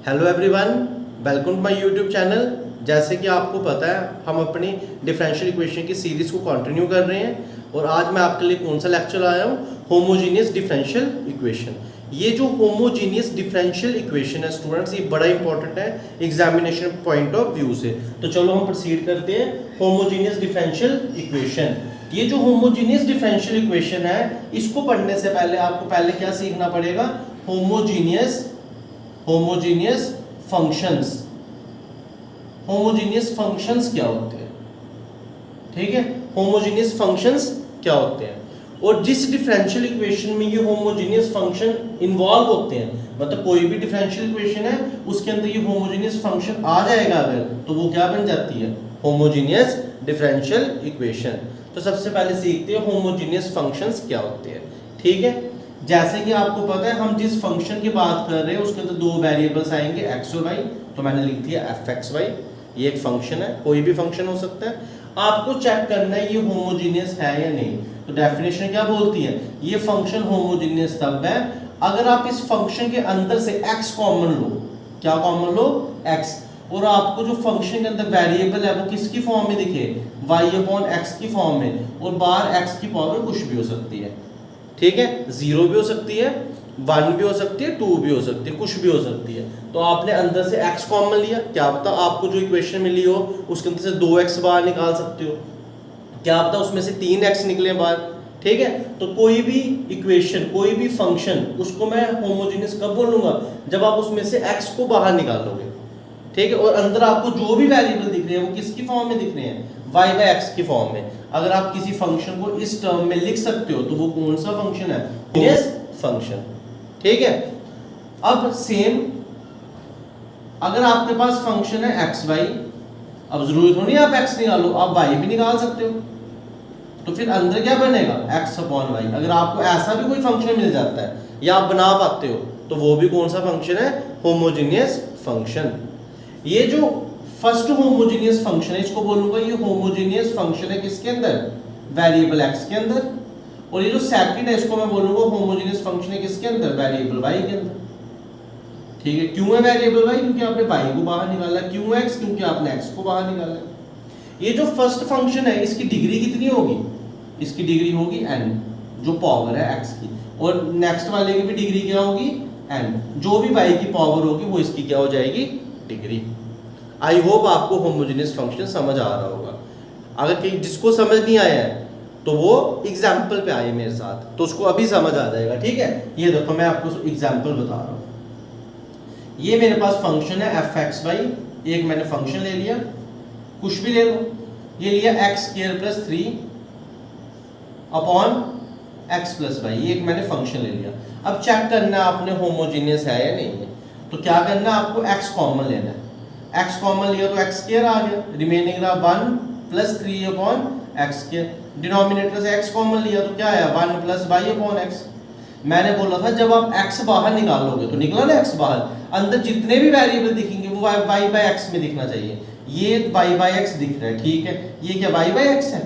Hello everyone, welcome to my YouTube channel. जैसे कि आपको पता है हम अपनी डिफरेंशियल इक्वेशन की सीरीज़ को कंटिन्यू कर रहे हैं और आज मैं आपके लिए कौन सा लेक्चर आया हूँ, होमोजीनियस डिफरेंशियल इक्वेशन। ये जो होमोजीनियस डिफरेंशियल इक्वेशन है स्टूडेंट्स, ये बड़ा इंपॉर्टेंट है एग्जामिनेशन पॉइंट ऑफ व्यू से। तो चलो हम प्रोसीड करते हैं। होमोजीनियस डिफरेंशियल इक्वेशन, ये जो होमोजीनियस डिफरेंशियल इक्वेशन है, इसको पढ़ने से पहले आपको पहले क्या सीखना पड़ेगा, होमोजीनियस फंक्शंस। होमोजीनियस फंक्शंस क्या होते हैं, ठीक है, होमोजीनियस फंक्शंस क्या होते हैं। और जिस डिफरेंशियल इक्वेशन में ये होमोजीनियस फंक्शन इन्वॉल्व होते हैं, मतलब कोई भी डिफरेंशियल इक्वेशन है उसके अंदर ये होमोजीनियस फंक्शन आ जाएगा अगर, तो वो क्या बन जाती है, होमोजीनियस डिफरेंशियल इक्वेशन। तो सबसे पहले सीखते हैं होमोजीनियस फंक्शंस क्या होते हैं, ठीक है। जैसे कि आपको पता है हम जिस फंक्शन की बात कर रहे हैं उसके अंदर दो वेरिएबल्स आएंगे x और y, तो मैंने लिख दिया fxy। ये एक फंक्शन है, कोई भी फंक्शन हो सकता है। आपको चेक करना है ये होमोजीनियस है या नहीं। तो डेफिनेशन क्या बोलती है, ये फंक्शन होमोजीनियस तब है अगर आप इस फंक्शन के अंदर से x कॉमन लो। क्या कॉमन लो, x, और आपको जो फंक्शन के अंदर वेरिएबल है वो किसकी फॉर्म में दिखे, y/x की फॉर्म में, और बाहर x की पावर कुछ भी हो सकती है, ठीक है, 0 भी हो सकती है, 1 भी हो सकती है, 2 भी हो सकती है, कुछ भी हो सकती है। तो आपने अंदर से x कॉमन लिया, क्या पता आपको जो इक्वेशन मिली हो उसके अंदर से 2x बाहर निकाल सकते हो, क्या पता उसमें से 3x निकले बाहर, ठीक है। तो कोई भी इक्वेशन, कोई भी फंक्शन, उसको मैं होमोजेनियस कब बोलूंगा, जब आप उसमें से x को बाहर निकालोगे, ठीक है, और अंदर आपको जो भी वेरिएबल दिख रहे हैं वो किसकी फॉर्म में दिख रहे हैं, y/x की फॉर्म में। अगर आप किसी फंक्शन को इस टर्म में लिख सकते हो तो वो कौन सा फंक्शन है, होमोजीनियस फंक्शन, ठीक है। अब सेम अगर आपके पास फंक्शन है xy, अब जरूरी थोड़ी आप x निकालो, आप y भी निकाल सकते हो, तो फिर अंदर क्या बनेगा, x/y। अगर आपको ऐसा भी कोई फंक्शन मिल जाता है या आप बना पाते हो तो वो भी कौन सा फंक्शन है, होमोजीनियस फंक्शन। ये जो फर्स्ट होमोजीनियस फंक्शन है इसको बोलूंगा ये होमोजीनियस फंक्शन है किसके अंदर, वेरिएबल x के अंदर। और ये जो सेकंड है इसको मैं बोलूंगा होमोजीनियस फंक्शन है किसके अंदर, वेरिएबल y के अंदर, ठीक है। क्यों है वेरिएबल y, क्योंकि आपने y को बाहर निकाला। क्यों x, क्योंकि आपने x को बाहर निकाला। ये जो फर्स्ट फंक्शन है इसकी डिग्री कितनी होगी, इसकी डिग्री होगी n, जो पावर है x की, और नेक्स्ट वाले की भी डिग्री क्या होगी, n, जो भी y की पावर होगी वो इसकी क्या हो जाएगी, डिग्री। आई होप आपको होमोजेनियस फंक्शन समझ आ रहा होगा। अगर कहीं जिसको समझ नहीं आया है तो वो एग्जाम्पल पे आए मेरे साथ, तो उसको अभी समझ आ जाएगा, ठीक है। ये देखो मैं आपको एग्जाम्पल बता रहा हूँ। ये मेरे पास फंक्शन है fxy, एक मैंने फंक्शन ले लिया, कुछ भी ले लो, ये लिया x² + 3 अपॉन x + y, ये एक मैंने फंक्शन ले लिया। अब चेक करना है आपने होमोजेनियस है या नहीं है। तो क्या करना है, आपको x कॉमन लेना है। x कॉमन लिया तो x² आ गया, रिमेनिंग रहा 1 + 3/x²। डिनोमिनेटर से x कॉमन लिया तो क्या आया, 1 + y/x। मैंने बोला था जब आप x बाहर निकालोगे, तो निकला ना x बाहर, अंदर जितने भी वेरिएबल दिखेंगे वो y/x में दिखना चाहिए। ये y/x दिख रहा है, ठीक है, ये क्या y/x है,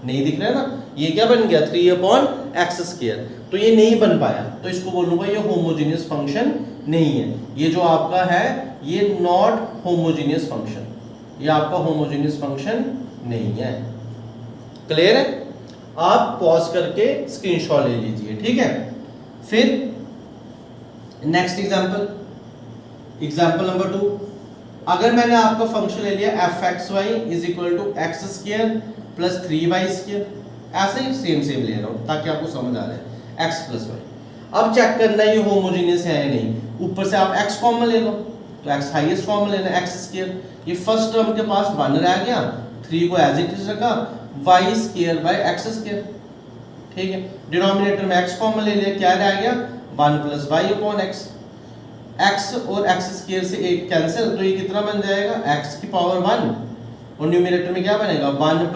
नहीं दिख रहा है ना, ये क्या बन गया 3/x²। तो ये नहीं बन पाया, तो इसको बोलूंगा ये होमोजेनियस फंक्शन नहीं है। ये जो आपका है ये नॉट होमोजेनियस फंक्शन, ये आपका होमोजेनियस फंक्शन नहीं है। क्लियर है, आप पॉज करके स्क्रीनशॉट ले लीजिए, ठीक है। फिर नेक्स्ट एग्जांपल, एग्जांपल नंबर 2। अगर मैंने आपका फंक्शन ले लिया fxy = x² + 3y², ऐसे ही सेम ले रहा हूं ताकि आपको समझ आ जाए, x + y। अब चेक करना है ये होमोजेनियस है या नहीं। ऊपर से आप x कॉमन ले लो, तो x हाईएस्ट कॉमन लेना है, x²। ये फर्स्ट टर्म के पास 1 रह गया, 3 को एज इट इज रखा, y²/x², ठीक है। डिनोमिनेटर में x कॉमन ले लिया, क्या रह गया, 1 + y/x। x और x² से एक कैंसिल, तो ये कितना बन जाएगा, x की पावर 1, और न्यूमरेटर में क्या बनेगा, 1 +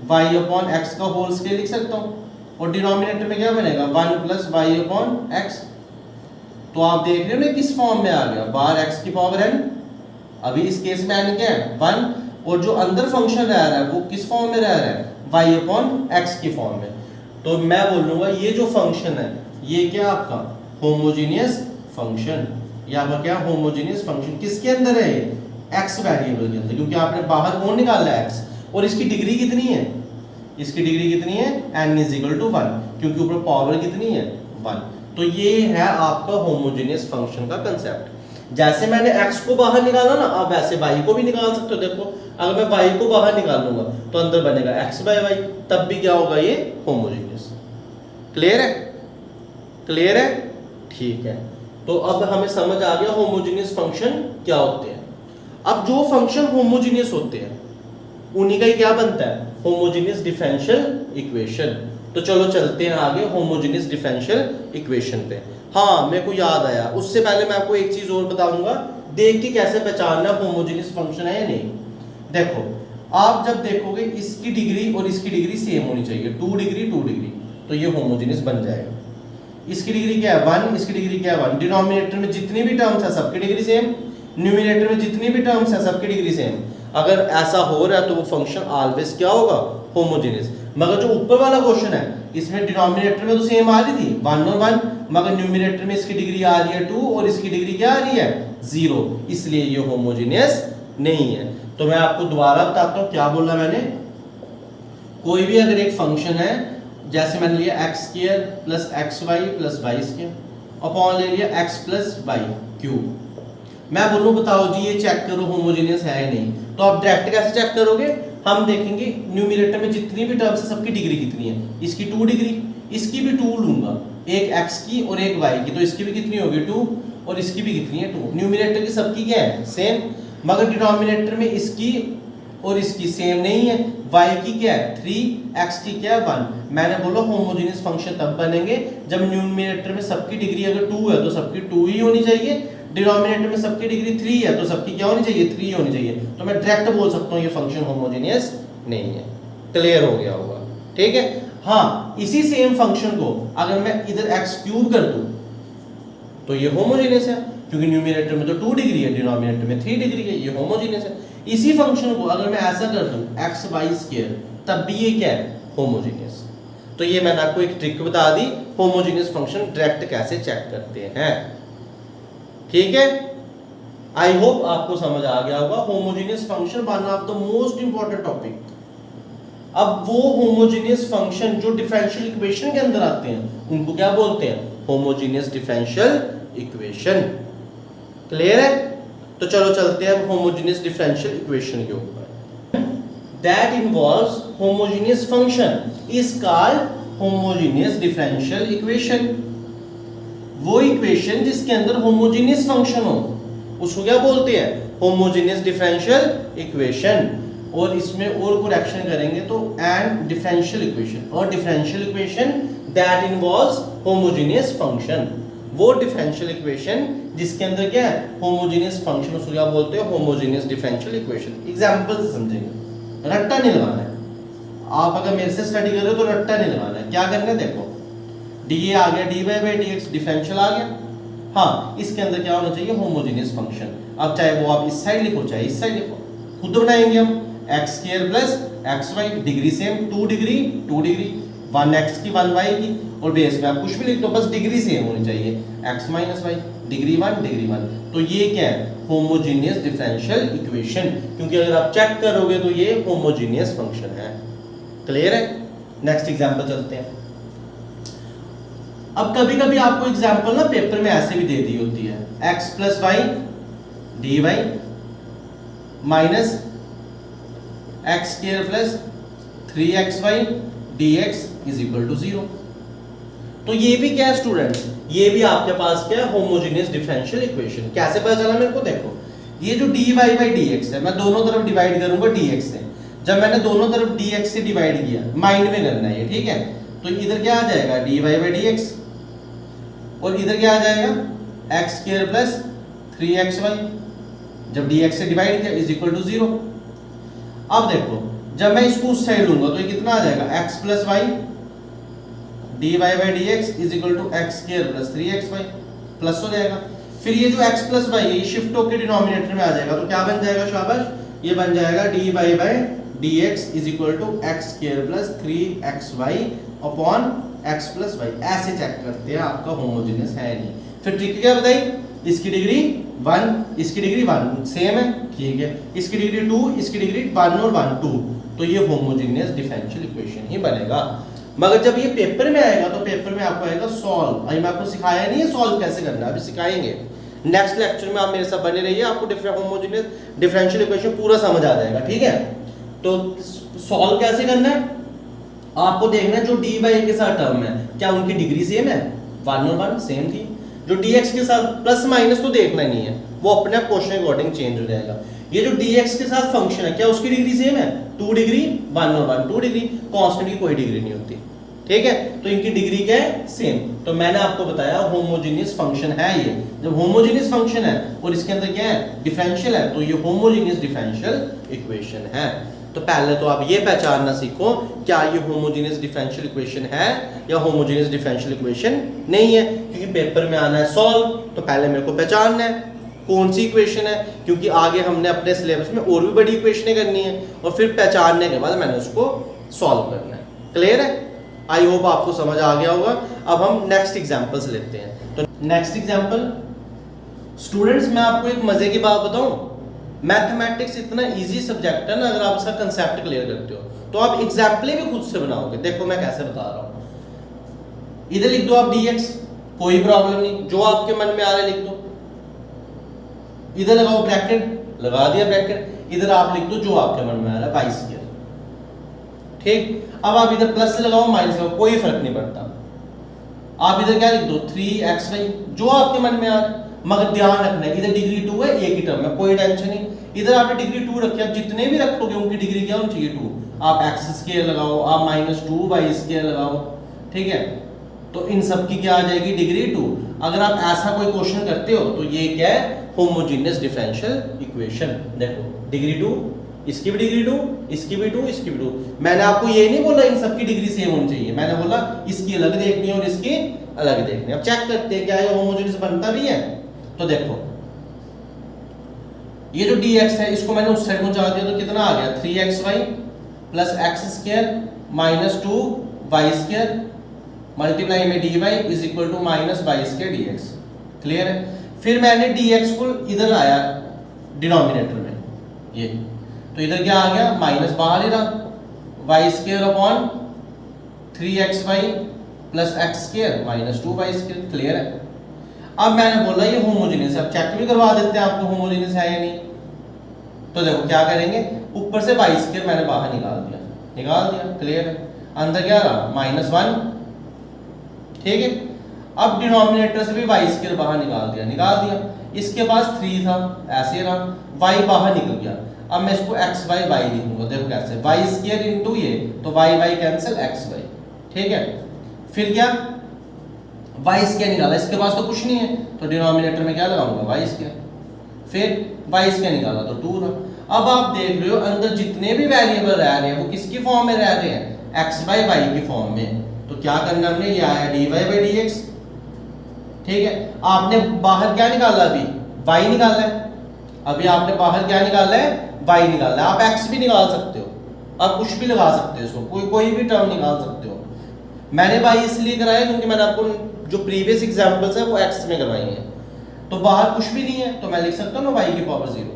3y/x का होल स्क्वायर लिख सकता हूँ, और डिनोमिनेटर में क्या बनेगा, 1 + y/x। तो आप देख रहे हो ना किस फॉर्म में आ गया, बाहर x की पावर n, अभी इस केस में n क्या है, 1, और जो अंदर फंक्शन रह रहा है वो किस फॉर्म में रह रहा है, y/x की फॉर्म में। तो मैं बोलूंगा ये जो फंक्शन है ये क्या आपका होमोजेनियस फंक्शन, ये आपका क्या होमोजेनियस फंक्शन किसके अंदर है, एक्स वेरिएबल के अंदर, क्योंकि आपने बाहर कौन निकाला है, एक्स। और इसकी डिग्री कितनी है, इसकी डिग्री कितनी है, n इज इक्वल टू 1, क्योंकि ऊपर पावर कितनी है 1। तो ये है आपका होमोजेनियस फंक्शन का कंसेप्ट। जैसे मैंने x को बाहर निकाला ना, आप वैसे y को भी निकाल सकते हो। देखो अगर मैं y को बाहर निकालूंगा तो अंदर बनेगा x बाय y, तब भी क्या होगा, ये होमोजेनियस। क्लियर है, क्लियर है, ठीक है। तो अब हमें समझ आ गया होमोजेनियस फंक्शन क्या होते हैं। अब जो फंक्शन होमोजेनियस होते हैं उन्हीं का ही क्या बनता है, होमोजेनियस डिफरेंशियल इक्वेशन। तो चलो चलते हैं आगे होमोजेनियस डिफरेंशियल इक्वेशन पे। हाँ मेरे को याद आया, उससे पहले मैं आपको एक चीज और बताऊंगा, देख के कैसे पहचानना होमोजेनियस फंक्शन है या नहीं। देखो आप जब देखोगे इसकी डिग्री और इसकी डिग्री सेम होनी चाहिए, 2 डिग्री 2 डिग्री, तो ये होमोजेनियस बन जाएगा। इसकी डिग्री क्या है 1, इसकी डिग्री क्या है 1। डिनोमिनेटर में जितनी भी टर्म्स है सबकी डिग्री सेम, न्यूमरेटर में जितनी भी टर्म्स है सबकी डिग्री सेम। अगर ऐसा हो रहा है तो वो फंक्शन ऑलवेज क्या होगा, होमोजेनियस। मगर जो ऊपर वाला क्वेश्चन है इसमें डिनोमिनेटर में तो सेम आ रही थी 1 और 1, मगर न्यूमरेटर में इसकी डिग्री आ रही है 2 और इसकी डिग्री क्या आ रही है 0, इसलिए ये होमोजेनियस नहीं है। तो मैं आपको दोबारा बताता हूँ क्या बोला मैंने। कोई भी अगर एक फंक्शन है, जैसे मैंने लिया x square plus xy plus y square upon ले लिया x प्लस y क्यूब, मैं बोलूँ बताओ जी ये चेक करो होमोजेनियस है या नहीं, तो आप डायरेक्ट कैसे चेक करोगे, हम देखेंगे न्यूमरेटर में जितनी भी टर्म्स है सबकी डिग्री कितनी है। इसकी 2 डिग्री, इसकी भी 2 लूंगा, एक x की और एक y की, तो इसकी भी कितनी होगी 2 और इसकी भी कितनी है 2। न्यूमरेटर की सबकी क्या है सेम, मगर डिनोमिनेटर में इसकी और इसकी सेम नहीं है। y की क्या है 3, x की क्या है 1। मैंने बोला होमोजेनियस फंक्शन तब बनेंगे जब न्यूमरेटर में सबकी डिग्री अगर 2 है तो सबकी 2 ही होनी चाहिए, डिनोमिनेटर में सबकी डिग्री 3 है तो सबकी क्या होनी चाहिए 3 होनी चाहिए। तो मैं डायरेक्ट बोल सकता हूँ ये फंक्शन होमोजेनियस नहीं है। क्लियर हो गया होगा, ठीक है। हाँ इसी सेम फंक्शन को अगर मैं इधर x क्यूब कर दूं तो ये होमोजेनियस है, क्योंकि न्यूमरेटर में तो 2 डिग्री है, डिनोमिनेटर में 3 डिग्री है, ये होमोजेनियस है। इसी फंक्शन को अगर मैं ऐसा कर दूं x y स्क्वायर, तब भी ये क्या है होमोजेनियस। तो ये मैंने आपको एक ट्रिक बता दी, होमोजेनियस फंक्शन डायरेक्ट कैसे चेक करते हैं, ठीक है। आई होप आपको समझ आ गया होगा। Homogeneous function one of the most important topic. अब वो होमोजेनियस फंक्शन जो डिफरेंशियल इक्वेशन के अंदर आते हैं उनको क्या बोलते हैं, होमोजेनियस डिफरेंशियल इक्वेशन। क्लियर है, तो चलो चलते हैं होमोजेनियस डिफरेंशियल इक्वेशन के ऊपर। That involves homogeneous function is called homogeneous differential equation. वो इक्वेशन जिसके अंदर होमोजेनियस फंक्शन हो उसको क्या बोलते हैं, होमोजेनियस डिफरेंशियल इक्वेशन। और इसमें और करेक्शन करेंगे तो एंड डिफरेंशियल इक्वेशन, और differential equation that involves homogeneous function. वो डिफरेंशियल इक्वेशन जिसके अंदर क्या है होमोजेनियस फंक्शन, उसको क्या बोलते हैं, होमोजेनियस डिफरेंशियल इक्वेशन। एग्जांपल से समझेंगे, रट्टा नहीं लगाना है। आप अगर मेरे से स्टडी कर रहे हो तो रट्टा नहीं लगाना है। क्या करना है, देखो dA आ गया, dy बाय dx डिफरेंशियल आ गया। हाँ इसके अंदर क्या होना चाहिए, होमोजेनियस फंक्शन। अब चाहे वो आप इस साइड लिखो चाहे इस साइड लिखो, खुद बनाएंगे हम। x square plus xy, degree same, 2 degree 2 degree, 1x की 1y की, और बेस में आप कुछ भी लिख दो, बस डिग्री सेम होनी चाहिए, x minus y, degree 1 degree 1। तो ये क्या है, होमोजेनियस डिफरेंशियल इक्वेशन, क्योंकि अगर आप चेक करोगे तो ये होमोजेनियस फंक्शन है। क्लियर है, नेक्स्ट एग्जांपल चलते हैं। अब कभी कभी आपको एग्जांपल ना पेपर में ऐसे भी दे दी होती है, x plus y d y minus x square plus 3xy dx is equal to 0। तो ये भी क्या है स्टूडेंट्स, ये भी आपके पास क्या है, होमोजेनियस डिफरेंशियल इक्वेशन। कैसे पता चला मेरे को, देखो ये जो dy बाई dx है, मैं दोनों तरफ डिवाइड करूंगा dx से। जब मैंने दोनों तरफ dx से डिवाइड किया, माइंड में करना है ये, ठीक है। तो इधर क्या आ जाएगा dy बाई dx, और इधर क्या आ जाएगा x स्क्वायर प्लस 3xy, जब dx से डिवाइड किया इज इक्वल टू 0। अब देखो जब मैं इसको उस साइड लूंगा तो ये कितना आ जाएगा, x plus y dy by dx is equal to x square plus 3xy, plus हो जाएगा। फिर ये जो x प्लस वाई ये शिफ्ट होकर डिनोमिनेटर में आ जाएगा, तो क्या बन जाएगा शाबाश, ये बन जाएगा dy by dx is equal to x square plus 3xy upon x plus y. ऐसे चेक करते हैं आपका होमोजेनियस है नहीं। फिर ट्रिक क्या बताई, इसकी डिग्री 1, इसकी डिग्री 1 सेम है, ठीक है, इसकी डिग्री 2, इसकी डिग्री 1 और 1 2, तो ये होमोजेनियस डिफरेंशियल इक्वेशन ही बनेगा। मगर जब ये पेपर में आएगा तो पेपर में आपको आएगा सॉल्व। अभी मैं आपको सिखाया नहीं है सॉल्व कैसे करना है, अभी सिखाएंगे नेक्स्ट लेक्चर में, आप मेरे साथ बने रहिए, आपको होमोजेनियस डिफरेंशियल इक्वेशन पूरा समझ आ जाएगा, ठीक है। तो सॉल्व कैसे करना है, आपको देखना है जो dy के साथ टर्म है क्या उनकी डिग्री सेम है, 1 और 1 सेम थी। जो dx के साथ प्लस माइनस तो देखना नहीं है, वो अपने आप क्वेश्चन अकॉर्डिंग चेंज हो जाएगा। ये जो dx के साथ फंक्शन है क्या उसकी डिग्री सेम है, 2 डिग्री 1 और 1 2 डिग्री, कांस्टेंट की कोई डिग्री नहीं होती, ठीक है। तो इनकी डिग्री क्या है, सेम। तो मैंने आपको बताया होमोजेनियस फंक्शन है ये। जब होमोजेनियस फंक्शन है और इसके अंदर क्या है, डिफरेंशियल है, तो ये होमोजेनियस डिफरेंशियल इक्वेशन है। तो पहले तो आप ये पहचानना सीखो क्या ये होमोजेनियस डिफरेंशियल इक्वेशन है या होमोजेनियस डिफरेंशियल इक्वेशन नहीं है, क्योंकि पेपर में आना है सॉल्व, तो पहले मेरे को पहचानना है कौन सी इक्वेशन है, क्योंकि आगे हमने अपने सिलेबस में और भी बड़ी इक्वेशनें करनी है और फिर पहचानने के बाद मैंने उसको सॉल्व करना है। क्लियर है, आई होप आपको समझ आ गया होगा। अब हम नेक्स्ट एग्जांपल्स लेते हैं। तो नेक्स्ट एग्जांपल स्टूडेंट्स, मैं आपको एक मजे की बात बताऊं, मैथमेटिक्स इतना इजी सब्जेक्ट है ना, अगर आप इसका कंसेप्ट क्लियर करते हो तो आप एग्जाम्पल भी खुद से बनाओगे। देखो मैं कैसे बता रहा हूं, इधर लिख दो आप dx, कोई प्रॉब्लम नहीं, जो आपके मन में आ रहा है लिख दो। इधर लगाओ ब्रैकेट, लगा दिया ब्रैकेट, इधर आप लिख दो जो आपके मन में आ रहा है, y स्क्वायर, ठीक। अब आप इधर प्लस लगाओ माइनस लगाओ, कोई फर्क नहीं पड़ता। आप इधर क्या लिख दो 3xy, जो आपके मन में आ रहा है, मगर ध्यान रखना है इधर डिग्री 2 है, एक ही टर्म है, कोई टेंशन नहीं। इधर आपने डिग्री 2 रखी है, आप जितने भी रखोगे उनकी डिग्री क्या होनी चाहिए 2। आप x स्क्वायर लगाओ, आप -2y स्क्वायर लगाओ, ठीक है। तो इन सब की क्या आ जाएगी, डिग्री 2। अगर आप ऐसा कोई क्वेश्चन करते हो तो ये क्या है, होमोजेनियस डिफरेंशियल इक्वेशन। देखो डिग्री 2, इसकी भी डिग्री 2, इसकी भी 2, इसकी भी 2। मैंने आपको ये नहीं बोला इन सब की डिग्री सेम होनी चाहिए, मैंने बोला इसकी अलग देखनी है और इसकी अलग देखनी है। अब चेक करते हैं क्या ये होमोजेनियस बनता भी है। तो देखो ये जो dx है इसको मैंने उस साइड में जा दिया तो कितना आ गया, 3xy plus x square minus 2y square multiply में dy is equal to minus y square dx। Clear है। फिर मैंने dx को इधर आया डिनोमिनेटर में, ये तो इधर क्या आ गया, माइनस बाहर ही रहा, y square upon 3xy plus x square minus 2y square. Clear है। अब मैंने बोला ये होमोजेनियस है, अब चेक भी करवा देते हैं आपको होमोजेनियस है या नहीं। तो देखो क्या करेंगे, ऊपर से y स्क्वायर मैंने बाहर निकाल दिया। क्लियर है। अंदर क्या रहा, -1, ठीक है। अब डिनोमिनेटर से भी y स्क्वायर बाहर निकाल दिया। इसके पास 3 था, ऐसे रहा, y बाहर निकल गया। अब मैं इसको x y y लिखूंगा, देखो कैसे, y स्क्वायर इनटू ये, तो y y cancel x y, ठीक है। फिर क्या, y स्क्वायर निकाला, इसके पास तो कुछ नहीं है तो डिनोमिनेटर में क्या लगाऊंगा, y स्क्वायर। फिर y स्क्वायर निकाला तो 2 रहा। अब आप देख रहे हो अंदर जितने भी वेरिएबल रह रहे हैं वो किसकी फॉर्म में रह रहे हैं, x बाई y की फॉर्म में। तो क्या करना हमने, ये आया dy बाई dx, ठीक है। आपने बाहर क्या निकाला, अभी y निकाला है, अभी आपने बाहर क्या निकाला है, y निकाला है। आप x भी निकाल सकते हो, आप कुछ भी लगा सकते हो इसको, कोई भी टर्म निकाल सकते हो। मैंने y इसलिए कराया क्योंकि मैंने आपको जो प्रीवियस एग्जांपल्स है वो x में करवाई हैं। तो बाहर कुछ भी नहीं है तो मैं लिख सकता हूँ ना y की पावर 0,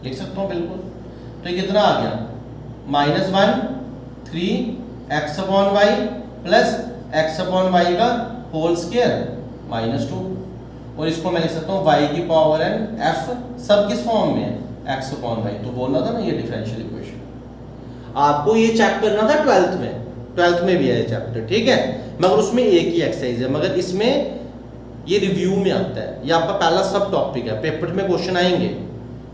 लिख सकता हूँ बिल्कुल। तो ये कितना आ गया, -1 3x upon y plus x upon y का होल स्क्वायर -2, और इसको मैं लिख सकता हूँ y की पावर n f, सब किस फॉर्म में है, x अपॉन y। तो बोल रहा था ना ये डिफरेंशियल इक्वेशन। आपको ये चेक करना था 12th में भी है चैप्टर, ठीक है, मगर उसमें एक ही एक्सरसाइज है, मगर इसमें ये रिव्यू में आता है, ये आपका पहला सब टॉपिक है। पेपर में क्वेश्चन आएंगे,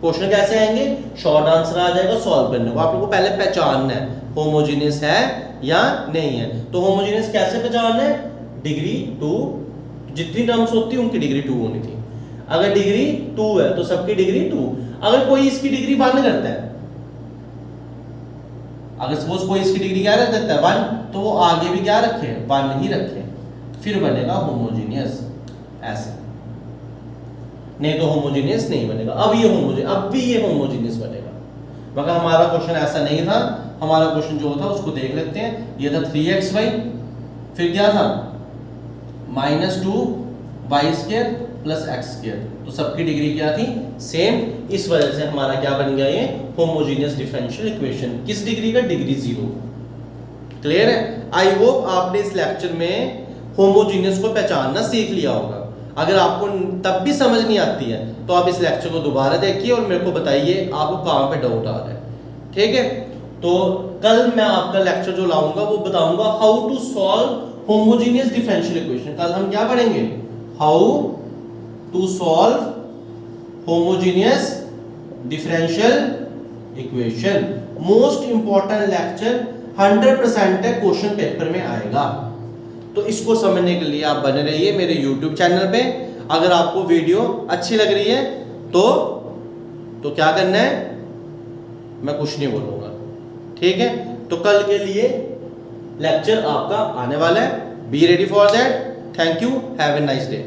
क्वेश्चन कैसे आएंगे, शॉर्ट आंसर आ जाएगा सॉल्व करने को। आप लोगों को पहले पहचानना है होमोजेनियस है या नहीं है। तो होमोजेनियस कैसे पहचानना है, डिग्री 2, जितनी टर्म्स होती है उनकी डिग्री 2 होनी थी। अगर डिग्री 2 है तो सबकी डिग्री 2। अगर कोई इसकी डिग्री 1 करता है, अगर सपोज कोई इसकी डिग्री क्या रख देता है 1, तो वो आगे भी क्या रखे, 1 ही रखे, फिर बनेगा होमोजेनियस। ऐसे नहीं तो होमोजेनियस नहीं बनेगा। अब भी ये होमोजेनियस बनेगा, मगर हमारा क्वेश्चन ऐसा नहीं था। हमारा क्वेश्चन जो था उसको देख लेते हैं। ये था 3xy, फिर क्या था -2y square plus x square, तो सबकी डिग्री क्या थी, सेम। इस वजह से हमारा क्या बन गया, ये होमोजेनियस डिफरेंशियल इक्वेशन। किस डिग्री का, डिग्री 0। क्लियर है। आई होप आपने इस लेक्चर में होमोजेनियस को पहचानना सीख लिया होगा। अगर आपको तब भी समझ नहीं आती है तो आप इस लेक्चर को दोबारा देखिए और मेरे को बताइए आपको कहाँ पे डाउट आ रहा है, ठीक है। तो कल मैं आपका लेक्चर जो लाऊंगा वो बताऊंगा how to solve homogeneous differential equation. कल हम क्या पढ़ेंगे, how to solve homogeneous differential equation. Most important lecture 100% है, क्वेश्चन पेपर में आएगा। तो इसको समझने के लिए आप बने रहिए मेरे YouTube चैनल पे। अगर आपको वीडियो अच्छी लग रही है तो क्या करना है, मैं कुछ नहीं बोलूँगा, ठीक है। तो कल के लिए लेक्चर आपका आने वाला है, be ready for that. Thank you, have a nice day.